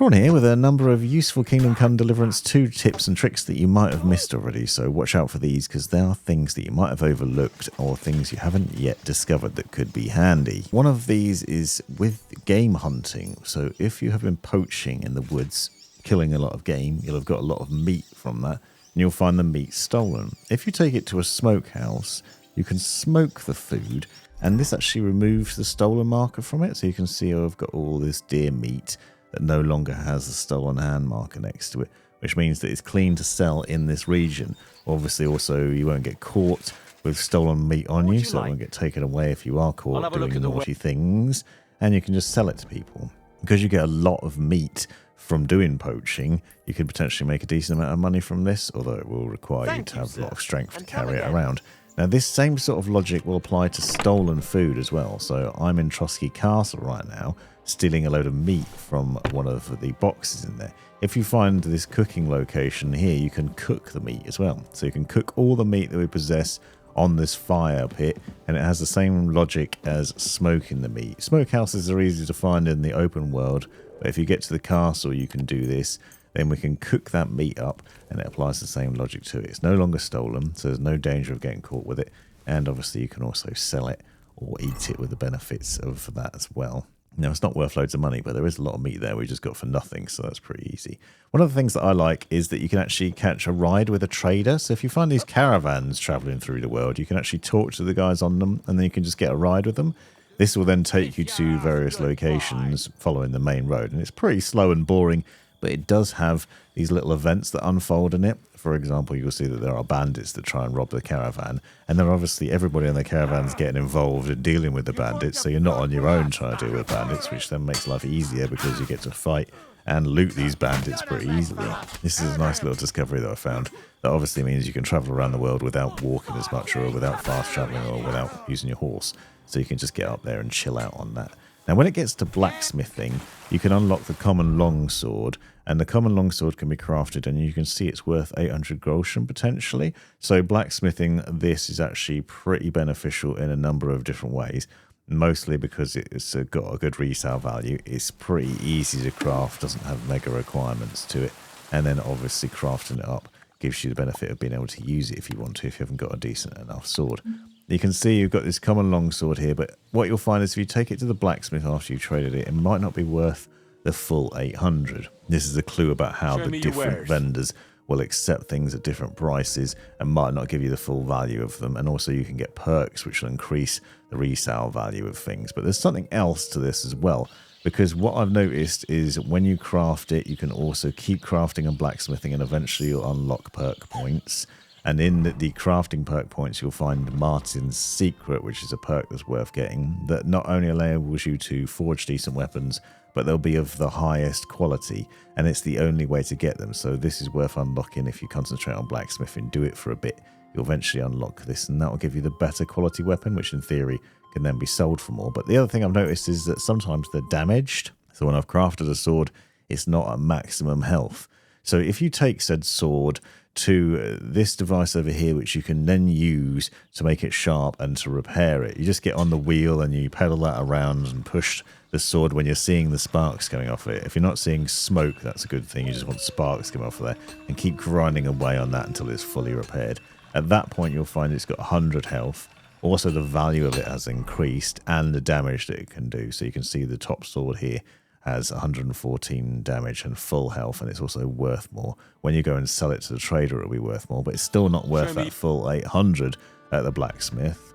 Prawn here with a number of useful Kingdom Come Deliverance 2 tips and tricks that you might have missed already, so watch out for these because they are things that you might have overlooked or things you haven't yet discovered that could be handy. One of these is with game hunting, so if you have been poaching in the woods, killing a lot of game, you'll have got a lot of meat from that, and you'll find the meat stolen. If you take it to a smokehouse, you can smoke the food, and this actually removes the stolen marker from it, so you can see I've got all this deer meat that no longer has a stolen hand marker next to it, which means that it's clean to sell in this region. Obviously, also, you won't get caught with stolen meat on you, so it won't get taken away if you are caught doing naughty things, and you can just sell it to people. Because you get a lot of meat from doing poaching, you could potentially make a decent amount of money from this, although it will require you to have a lot of strength to carry it around. Now, this same sort of logic will apply to stolen food as well. So I'm in Trotsky Castle right now, stealing a load of meat from one of the boxes in there. If you find this cooking location here, you can cook the meat as well. So you can cook all the meat that we possess on this fire pit, and it has the same logic as smoking the meat. Smokehouses are easy to find in the open world, but if you get to the castle, you can do this. Then we can cook that meat up, and it applies the same logic to it. It's no longer stolen, so there's no danger of getting caught with it. And obviously, you can also sell it or eat it with the benefits of that as well. Now, it's not worth loads of money, but there is a lot of meat there we just got for nothing, so that's pretty easy. One of the things that I like is that you can actually catch a ride with a trader. So if you find these caravans traveling through the world, you can actually talk to the guys on them, and then you can just get a ride with them. This will then take you to various locations following the main road, and it's pretty slow and boring, but it does have these little events that unfold in it. For example, you'll see that there are bandits that try and rob the caravan, and then obviously everybody in the caravan's getting involved in dealing with the bandits, so you're not on your own trying to deal with bandits, which then makes life easier because you get to fight and loot these bandits pretty easily. This is a nice little discovery that I found. That obviously means you can travel around the world without walking as much, or without fast traveling, or without using your horse. So you can just get up there and chill out on that. Now, when it gets to blacksmithing, you can unlock the common longsword, and the common longsword can be crafted, and you can see it's worth 800 groschen potentially. So blacksmithing this is actually pretty beneficial in a number of different ways, mostly because it's got a good resale value. It's pretty easy to craft, doesn't have mega requirements to it, and then obviously crafting it up gives you the benefit of being able to use it if you want to, if you haven't got a decent enough sword. You can see you've got this common longsword here, but what you'll find is if you take it to the blacksmith after you've traded it, it might not be worth the full 800. This is a clue about how the different vendors will accept things at different prices and might not give you the full value of them. And also you can get perks which will increase the resale value of things. But there's something else to this as well, because what I've noticed is when you craft it, you can also keep crafting and blacksmithing, and eventually you'll unlock perk points. And in the crafting perk points, you'll find Martin's Secret, which is a perk that's worth getting, that not only enables you to forge decent weapons, but they'll be of the highest quality, and it's the only way to get them. So this is worth unlocking if you concentrate on blacksmithing, do it for a bit. You'll eventually unlock this, and that will give you the better quality weapon, which in theory can then be sold for more. But the other thing I've noticed is that sometimes they're damaged. So when I've crafted a sword, it's not at maximum health. So if you take said sword to this device over here, which you can then use to make it sharp and to repair it, you just get on the wheel and you pedal that around and push the sword when you're seeing the sparks coming off it. If you're not seeing smoke, that's a good thing. You just want sparks coming off of there, and keep grinding away on that until it's fully repaired. At that point, you'll find it's got 100 health. Also, the value of it has increased, and the damage that it can do. So you can see the top sword here has 114 damage and full health, and it's also worth more. When you go and sell it to the trader, it'll be worth more, but it's still not worth that full 800 at the blacksmith.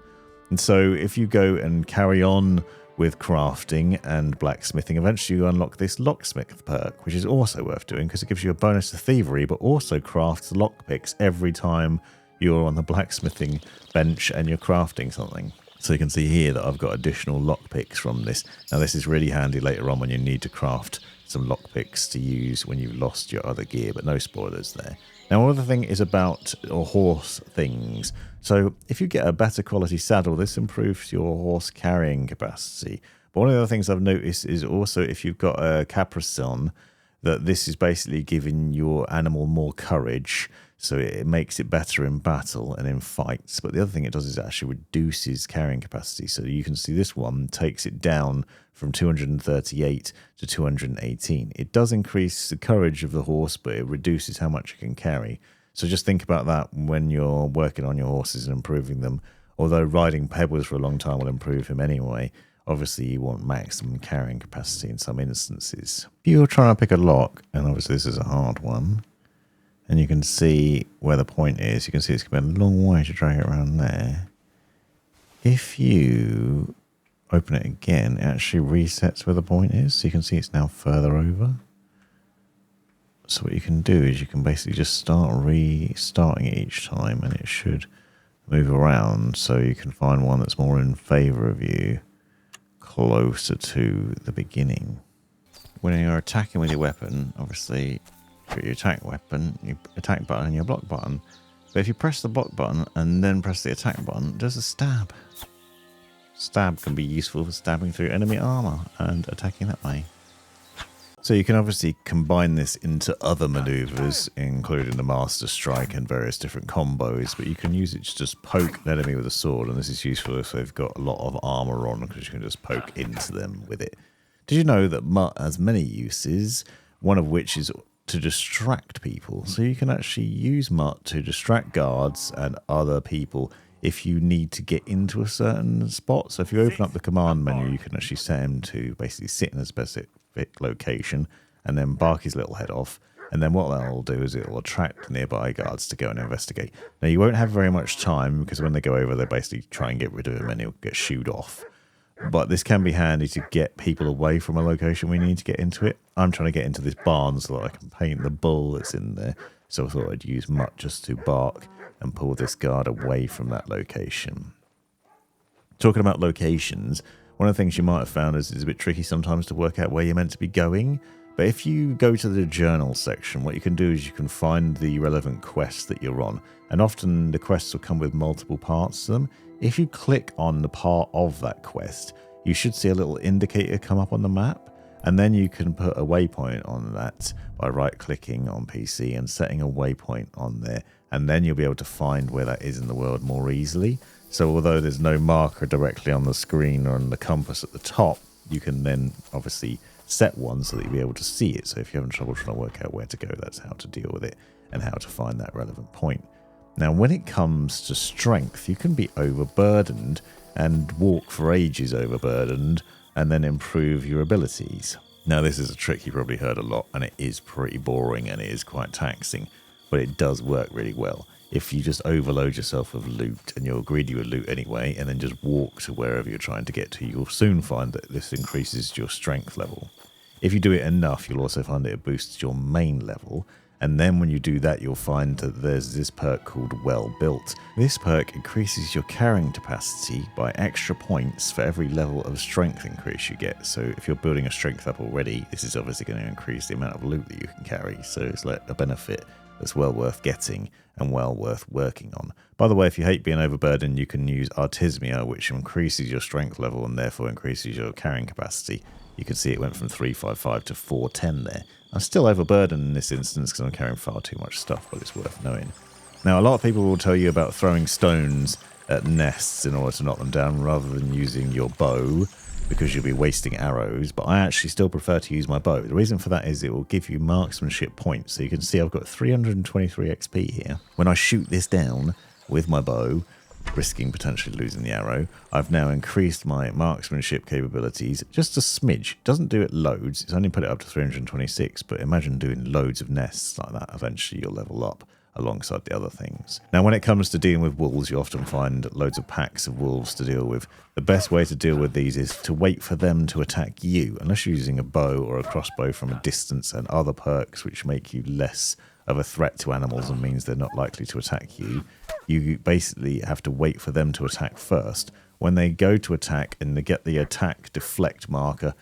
And so if you go and carry on with crafting and blacksmithing, eventually you unlock this Locksmith perk, which is also worth doing because it gives you a bonus to thievery, but also crafts lockpicks every time you're on the blacksmithing bench and you're crafting something. So you can see here that I've got additional lockpicks from this. Now this is really handy later on when you need to craft some lockpicks to use when you've lost your other gear, but no spoilers there. Now another thing is about horse things. So if you get a better quality saddle, this improves your horse carrying capacity. But one of the other things I've noticed is also if you've got a caparison, that this is basically giving your animal more courage, so it makes it better in battle and in fights. But the other thing it does is it actually reduces carrying capacity. So you can see this one takes it down from 238 to 218. It does increase the courage of the horse, but it reduces how much it can carry. So just think about that when you're working on your horses and improving them. Although riding pebbles for a long time will improve him anyway, obviously you want maximum carrying capacity in some instances. If you're trying to pick a lock, and obviously this is a hard one, and you can see where the point is. You can see it's going to be a long way to drag it around there. If you open it again, it actually resets where the point is. So you can see it's now further over. So what you can do is you can basically just start restarting it each time, and it should move around so you can find one that's more in favour of you closer to the beginning. When you're attacking with your weapon, obviously your attack weapon, your attack button and your block button. But if you press the block button and then press the attack button, it does a stab. Stab can be useful for stabbing through enemy armor and attacking that way. So you can obviously combine this into other maneuvers, including the Master Strike and various different combos, but you can use it to just poke an enemy with a sword, and this is useful if they've got a lot of armor on, because you can just poke into them with it. Did you know that Mutt has many uses, one of which is to distract people? So you can actually use Mutt to distract guards and other people if you need to get into a certain spot. So if you open up the command menu, you can actually set him to basically sit in a specific location and then bark his little head off. And then what that'll do is it will attract nearby guards to go and investigate. Now you won't have very much time, because when they go over, they basically try and get rid of him and he'll get shooed off. But this can be handy to get people away from a location we need to get into it. I'm trying to get into this barn so that I can paint the bull that's in there. So I thought I'd use Mutt just to bark and pull this guard away from that location. Talking about locations, one of the things you might have found is it's a bit tricky sometimes to work out where you're meant to be going. But if you go to the journal section, what you can do is you can find the relevant quests that you're on. And often the quests will come with multiple parts to them. If you click on the part of that quest, you should see a little indicator come up on the map. And then you can put a waypoint on that by right-clicking on PC and setting a waypoint on there. And then you'll be able to find where that is in the world more easily. So although there's no marker directly on the screen or on the compass at the top, you can then obviously set one so that you'll be able to see it. So if you're having trouble trying to work out where to go, that's how to deal with it and how to find that relevant point. Now, when it comes to strength, you can be overburdened and walk for ages overburdened and then improve your abilities. Now, this is a trick you probably heard a lot, and it is pretty boring and it is quite taxing, but it does work really well. If you just overload yourself with loot and you're greedy with loot anyway, and then just walk to wherever you're trying to get to, you'll soon find that this increases your strength level. If you do it enough, you'll also find that it boosts your main level. And then when you do that, you'll find that there's this perk called Well Built. This perk increases your carrying capacity by extra points for every level of strength increase you get. So if you're building a strength up already, this is obviously going to increase the amount of loot that you can carry. So it's like a benefit that's well worth getting and well worth working on. By the way, if you hate being overburdened, you can use Artismia, which increases your strength level and therefore increases your carrying capacity. You can see it went from 355 to 410 there. I'm still overburdened in this instance because I'm carrying far too much stuff, but it's worth knowing. Now, a lot of people will tell you about throwing stones at nests in order to knock them down rather than using your bow, because you'll be wasting arrows, but I actually still prefer to use my bow. The reason for that is it will give you marksmanship points. So you can see I've got 323 XP here. When I shoot this down with my bow, risking potentially losing the arrow, I've now increased my marksmanship capabilities just a smidge. It doesn't do it loads, it's only put it up to 326, but imagine doing loads of nests like that. Eventually you'll level up alongside the other things. Now, when it comes to dealing with wolves, you often find loads of packs of wolves to deal with. The best way to deal with these is to wait for them to attack you, unless you're using a bow or a crossbow from a distance and other perks which make you less of a threat to animals and means they're not likely to attack you. You basically have to wait for them to attack first. When they go to attack and they get the attack deflect marker,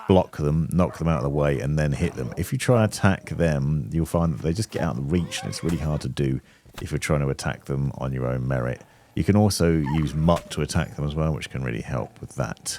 block them, knock them out of the way, and then hit them. If you try and attack them, you'll find that they just get out of reach, and it's really hard to do if you're trying to attack them on your own merit. You can also use Mutt to attack them as well, which can really help with that.